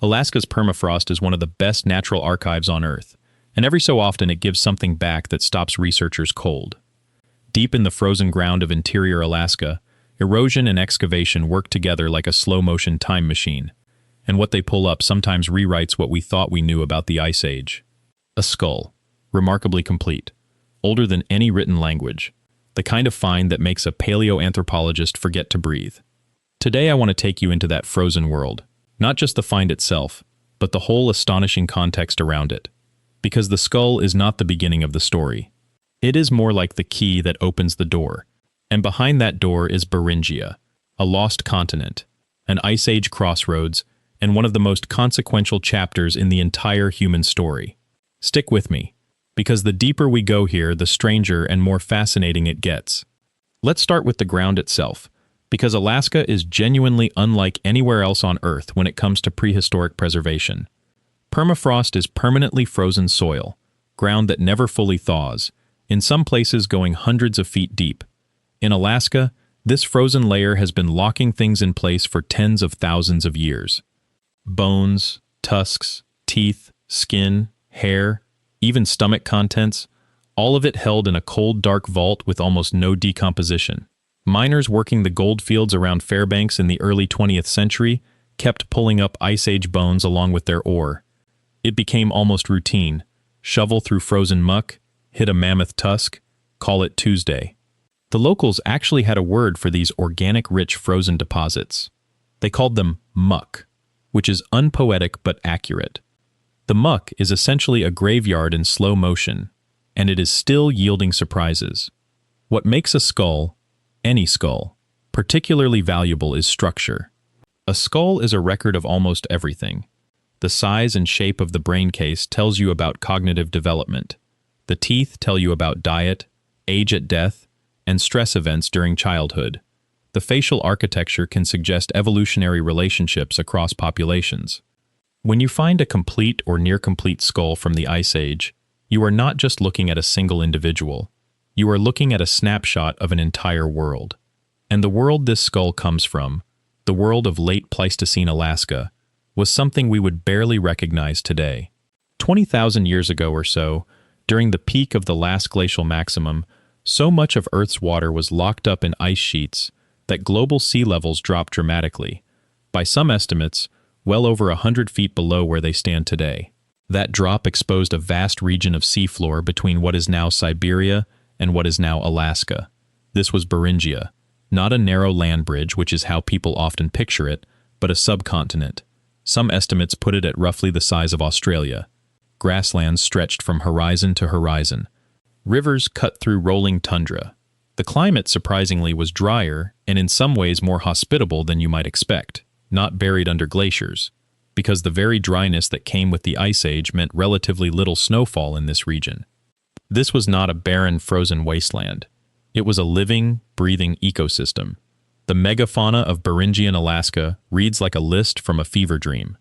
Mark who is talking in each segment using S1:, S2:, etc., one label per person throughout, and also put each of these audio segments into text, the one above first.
S1: Alaska's permafrost is one of the best natural archives on Earth, and every so often it gives something back that stops researchers cold. Deep in the frozen ground of interior Alaska, erosion and excavation work together like a slow-motion time machine, and what they pull up sometimes rewrites what we thought we knew about the Ice Age. A skull, remarkably complete, older than any written language, the kind of find that makes a paleoanthropologist forget to breathe. Today I want to take you into that frozen world, not just the find itself, but the whole astonishing context around it. Because the skull is not the beginning of the story. It is more like the key that opens the door. And behind that door is Beringia, a lost continent, an Ice Age crossroads, and one of the most consequential chapters in the entire human story. Stick with me, because the deeper we go here, the stranger and more fascinating it gets. Let's start with the ground itself, because Alaska is genuinely unlike anywhere else on Earth when it comes to prehistoric preservation. Permafrost is permanently frozen soil, ground that never fully thaws, in some places going hundreds of feet deep. In Alaska, this frozen layer has been locking things in place for tens of thousands of years. Bones, tusks, teeth, skin, hair, even stomach contents, all of it held in a cold, dark vault with almost no decomposition. Miners working the gold fields around Fairbanks in the early 20th century kept pulling up Ice Age bones along with their ore. It became almost routine. Shovel through frozen muck, hit a mammoth tusk, call it Tuesday. The locals actually had a word for these organic-rich frozen deposits. They called them muck, which is unpoetic but accurate. The muck is essentially a graveyard in slow motion, and it is still yielding surprises. What makes a skull, any skull, particularly valuable is structure. A skull is a record of almost everything. The size and shape of the brain case tells you about cognitive development. The teeth tell you about diet, age at death, and stress events during childhood. The facial architecture can suggest evolutionary relationships across populations. When you find a complete or near-complete skull from the Ice Age, you are not just looking at a single individual. You are looking at a snapshot of an entire world. And the world this skull comes from, the world of late Pleistocene Alaska, was something we would barely recognize today. 20,000 years ago or so, during the peak of the last glacial maximum, so much of Earth's water was locked up in ice sheets that global sea levels dropped dramatically, by some estimates, well over 100 feet below where they stand today. That drop exposed a vast region of seafloor between what is now Siberia and what is now Alaska. This was Beringia, not a narrow land bridge, which is how people often picture it, but a subcontinent. Some estimates put it at roughly the size of Australia. Grasslands stretched from horizon to horizon. Rivers cut through rolling tundra. The climate, surprisingly, was drier and in some ways more hospitable than you might expect, not buried under glaciers, because the very dryness that came with the Ice Age meant relatively little snowfall in this region. This was not a barren, frozen wasteland. It was a living, breathing ecosystem. The megafauna of Beringian Alaska reads like a list from a fever dream.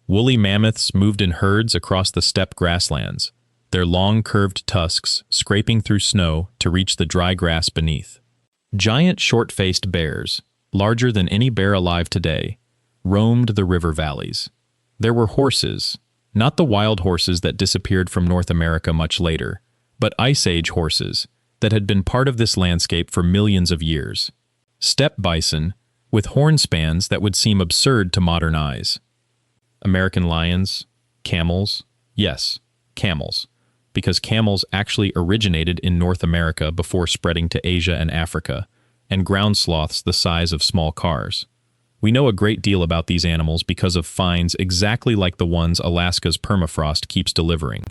S1: Woolly mammoths moved in herds across the steppe grasslands, their long curved tusks scraping through snow to reach the dry grass beneath. Giant short-faced bears, larger than any bear alive today, roamed the river valleys. There were horses, not the wild horses that disappeared from North America much later, but Ice Age horses that had been part of this landscape for millions of years. Steppe bison, with horn spans that would seem absurd to modern eyes. American lions, camels, yes, camels, because camels actually originated in North America before spreading to Asia and Africa, and ground sloths the size of small cars. We know a great deal about these animals because of finds exactly like the ones Alaska's permafrost keeps delivering.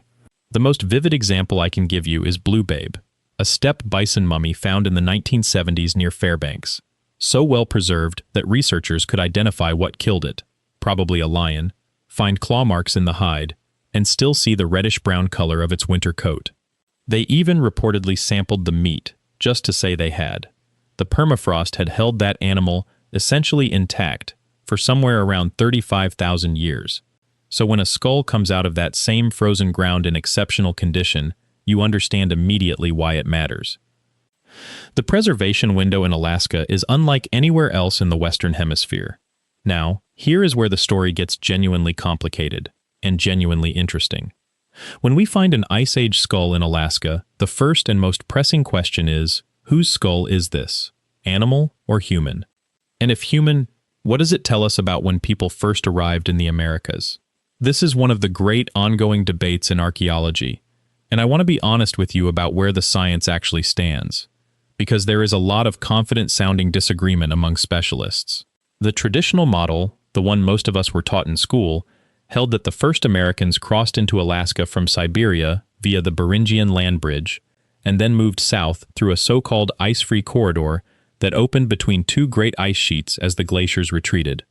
S1: The most vivid example I can give you is Blue Babe, a steppe bison mummy found in the 1970s near Fairbanks, so well preserved that researchers could identify what killed it, probably a lion, find claw marks in the hide, and still see the reddish-brown color of its winter coat. They even reportedly sampled the meat, just to say they had. The permafrost had held that animal essentially intact for somewhere around 35,000 years. So when a skull comes out of that same frozen ground in exceptional condition, you understand immediately why it matters. The preservation window in Alaska is unlike anywhere else in the Western Hemisphere. Now, here is where the story gets genuinely complicated and genuinely interesting. When we find an Ice Age skull in Alaska, the first and most pressing question is, whose skull is this? Animal or human? And if human, what does it tell us about when people first arrived in the Americas? This is one of the great ongoing debates in archaeology, and I want to be honest with you about where the science actually stands, because there is a lot of confident-sounding disagreement among specialists. The traditional model, the one most of us were taught in school, held that the first Americans crossed into Alaska from Siberia via the Beringian land bridge, and then moved south through a so-called ice-free corridor that opened between two great ice sheets as the glaciers retreated.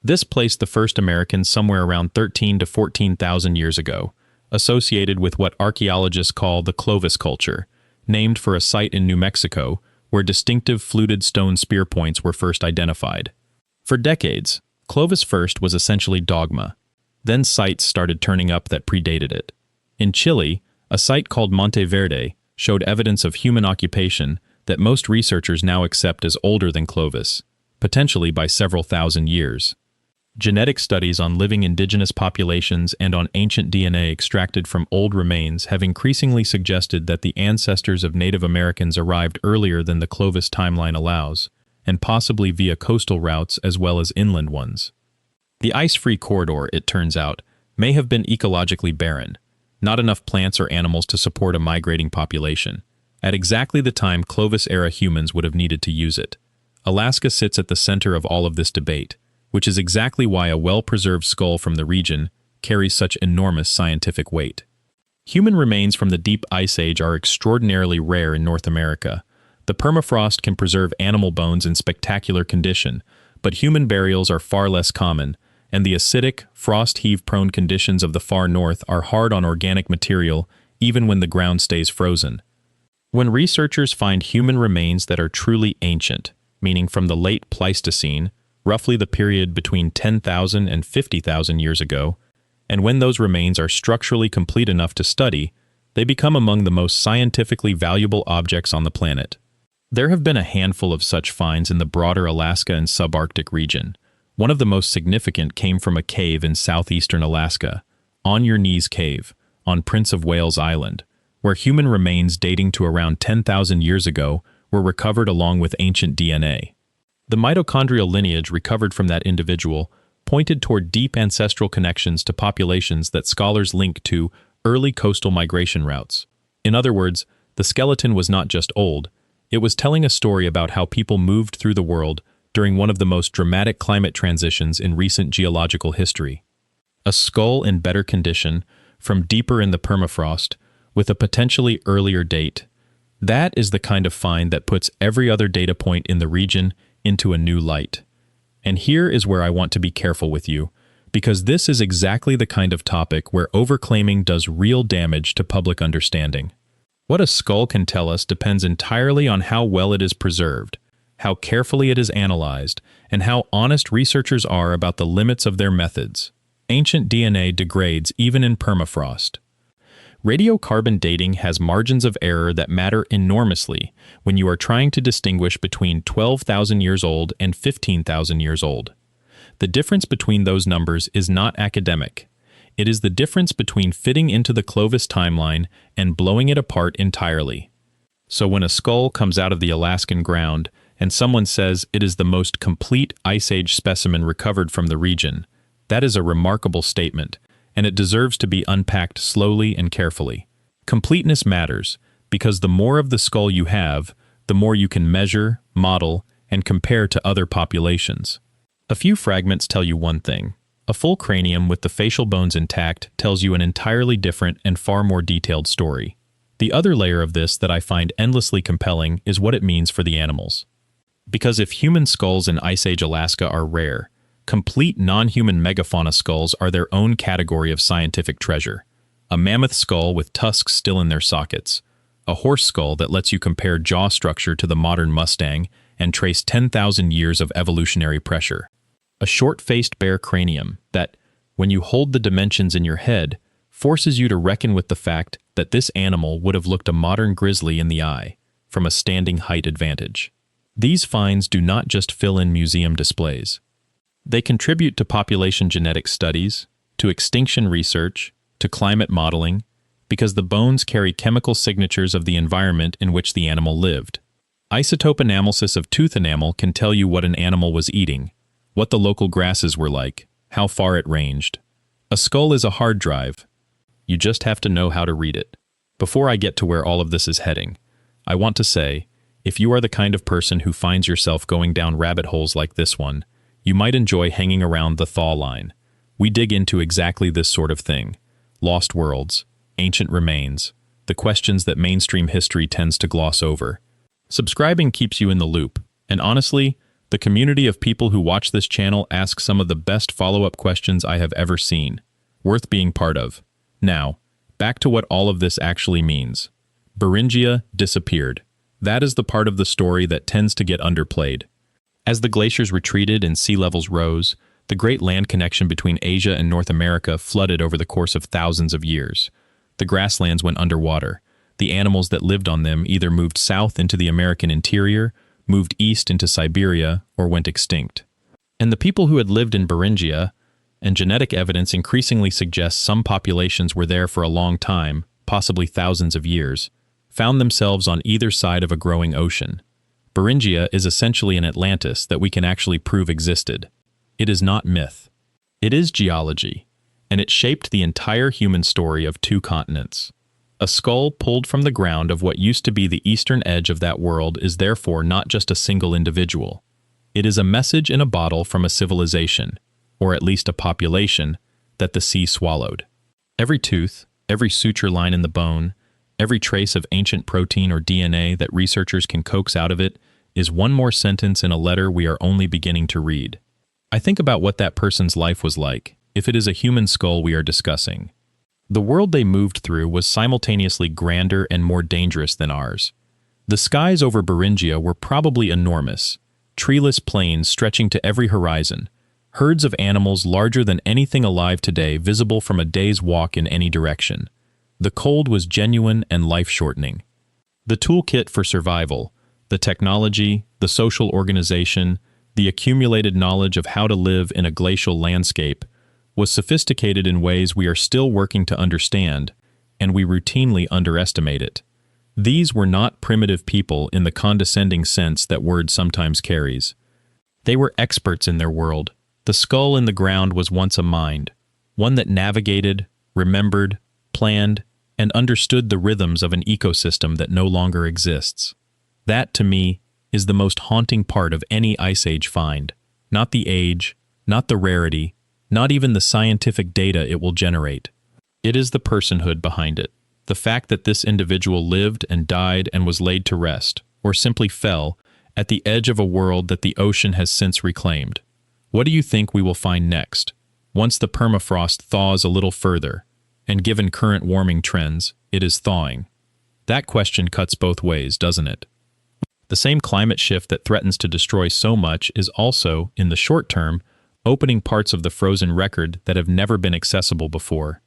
S1: This placed the first Americans somewhere around 13 to 14,000 years ago, associated with what archaeologists call the Clovis culture, named for a site in New Mexico where distinctive fluted stone spear points were first identified. For decades, Clovis first was essentially dogma. Then sites started turning up that predated it. In Chile, a site called Monte Verde showed evidence of human occupation that most researchers now accept as older than Clovis, potentially by several thousand years. Genetic studies on living indigenous populations and on ancient DNA extracted from old remains have increasingly suggested that the ancestors of Native Americans arrived earlier than the Clovis timeline allows, and possibly via coastal routes as well as inland ones. The ice-free corridor, it turns out, may have been ecologically barren, not enough plants or animals to support a migrating population, at exactly the time Clovis-era humans would have needed to use it. Alaska sits at the center of all of this debate, which is exactly why a well-preserved skull from the region carries such enormous scientific weight. Human remains from the deep Ice Age are extraordinarily rare in North America. The permafrost can preserve animal bones in spectacular condition, but human burials are far less common, and the acidic, frost-heave-prone conditions of the far north are hard on organic material even when the ground stays frozen. When researchers find human remains that are truly ancient, meaning from the late Pleistocene, roughly the period between 10,000 and 50,000 years ago, and when those remains are structurally complete enough to study, they become among the most scientifically valuable objects on the planet. There have been a handful of such finds in the broader Alaska and subarctic region. One of the most significant came from a cave in southeastern Alaska, On Your Knees Cave, on Prince of Wales Island, where human remains dating to around 10,000 years ago were recovered along with ancient DNA. The mitochondrial lineage recovered from that individual pointed toward deep ancestral connections to populations that scholars link to early coastal migration routes. In other words, the skeleton was not just old, it was telling a story about how people moved through the world during one of the most dramatic climate transitions in recent geological history. A skull in better condition, from deeper in the permafrost, with a potentially earlier date. That is the kind of find that puts every other data point in the region into a new light. And here is where I want to be careful with you, because this is exactly the kind of topic where overclaiming does real damage to public understanding. What a skull can tell us depends entirely on how well it is preserved, how carefully it is analyzed, and how honest researchers are about the limits of their methods. Ancient DNA degrades even in permafrost. Radiocarbon dating has margins of error that matter enormously when you are trying to distinguish between 12,000 years old and 15,000 years old. The difference between those numbers is not academic. It is the difference between fitting into the Clovis timeline and blowing it apart entirely. So when a skull comes out of the Alaskan ground and someone says it is the most complete Ice Age specimen recovered from the region, that is a remarkable statement, and it deserves to be unpacked slowly and carefully. Completeness matters, because the more of the skull you have, the more you can measure, model, and compare to other populations. A few fragments tell you one thing. A full cranium with the facial bones intact tells you an entirely different and far more detailed story. The other layer of this that I find endlessly compelling is what it means for the animals. Because if human skulls in Ice Age Alaska are rare, complete non-human megafauna skulls are their own category of scientific treasure. A mammoth skull with tusks still in their sockets, a horse skull that lets you compare jaw structure to the modern Mustang and trace 10,000 years of evolutionary pressure. A short-faced bear cranium that, when you hold the dimensions in your head, forces you to reckon with the fact that this animal would have looked a modern grizzly in the eye, from a standing height advantage. These finds do not just fill in museum displays. They contribute to population genetic studies, to extinction research, to climate modeling, because the bones carry chemical signatures of the environment in which the animal lived. Isotope analysis of tooth enamel can tell you what an animal was eating, what the local grasses were like, how far it ranged. A skull is a hard drive. You just have to know how to read it. Before I get to where all of this is heading, I want to say, if you are the kind of person who finds yourself going down rabbit holes like this one, you might enjoy hanging around the thaw line. We dig into exactly this sort of thing. Lost worlds, ancient remains, the questions that mainstream history tends to gloss over. Subscribing keeps you in the loop, and honestly, the community of people who watch this channel ask some of the best follow-up questions I have ever seen. Worth being part of. Now, back to what all of this actually means. Beringia disappeared. That is the part of the story that tends to get underplayed. As the glaciers retreated and sea levels rose, the great land connection between Asia and North America flooded over the course of thousands of years. The grasslands went underwater. The animals that lived on them either moved south into the American interior, moved east into Siberia, or went extinct. And the people who had lived in Beringia, and genetic evidence increasingly suggests some populations were there for a long time, possibly thousands of years, found themselves on either side of a growing ocean. Beringia is essentially an Atlantis that we can actually prove existed. It is not myth. It is geology, and it shaped the entire human story of two continents. A skull pulled from the ground of what used to be the eastern edge of that world is therefore not just a single individual. It is a message in a bottle from a civilization, or at least a population, that the sea swallowed. Every tooth, every suture line in the bone, every trace of ancient protein or DNA that researchers can coax out of it is one more sentence in a letter we are only beginning to read. I think about what that person's life was like, if it is a human skull we are discussing. The world they moved through was simultaneously grander and more dangerous than ours. The skies over Beringia were probably enormous, treeless plains stretching to every horizon, herds of animals larger than anything alive today visible from a day's walk in any direction. The cold was genuine and life-shortening. The toolkit for survival, the technology, the social organization, the accumulated knowledge of how to live in a glacial landscape was sophisticated in ways we are still working to understand, and we routinely underestimate it. These were not primitive people in the condescending sense that word sometimes carries. They were experts in their world. The skull in the ground was once a mind, one that navigated, remembered, planned, and understood the rhythms of an ecosystem that no longer exists. That, to me, is the most haunting part of any Ice Age find. Not the age, not the rarity, not even the scientific data it will generate. It is the personhood behind it. The fact that this individual lived and died and was laid to rest, or simply fell, at the edge of a world that the ocean has since reclaimed. What do you think we will find next, once the permafrost thaws a little further? And given current warming trends, it is thawing. That question cuts both ways, doesn't it? The same climate shift that threatens to destroy so much is also, in the short term, opening parts of the frozen record that have never been accessible before.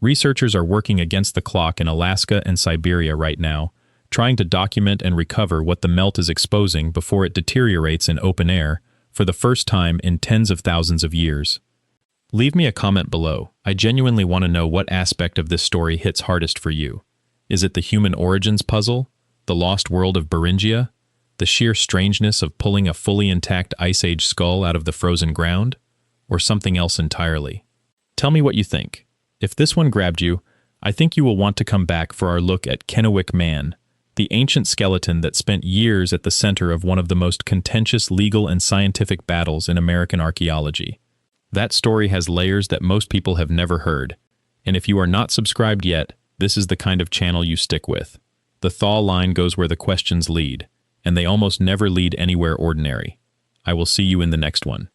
S1: Researchers are working against the clock in Alaska and Siberia right now, trying to document and recover what the melt is exposing before it deteriorates in open air for the first time in tens of thousands of years. Leave me a comment below. I genuinely want to know what aspect of this story hits hardest for you. Is it the human origins puzzle? The lost world of Beringia? The sheer strangeness of pulling a fully intact Ice Age skull out of the frozen ground? Or something else entirely? Tell me what you think. If this one grabbed you, I think you will want to come back for our look at Kennewick Man, the ancient skeleton that spent years at the center of one of the most contentious legal and scientific battles in American archaeology. That story has layers that most people have never heard, and if you are not subscribed yet, this is the kind of channel you stick with. The thaw line goes where the questions lead, and they almost never lead anywhere ordinary. I will see you in the next one.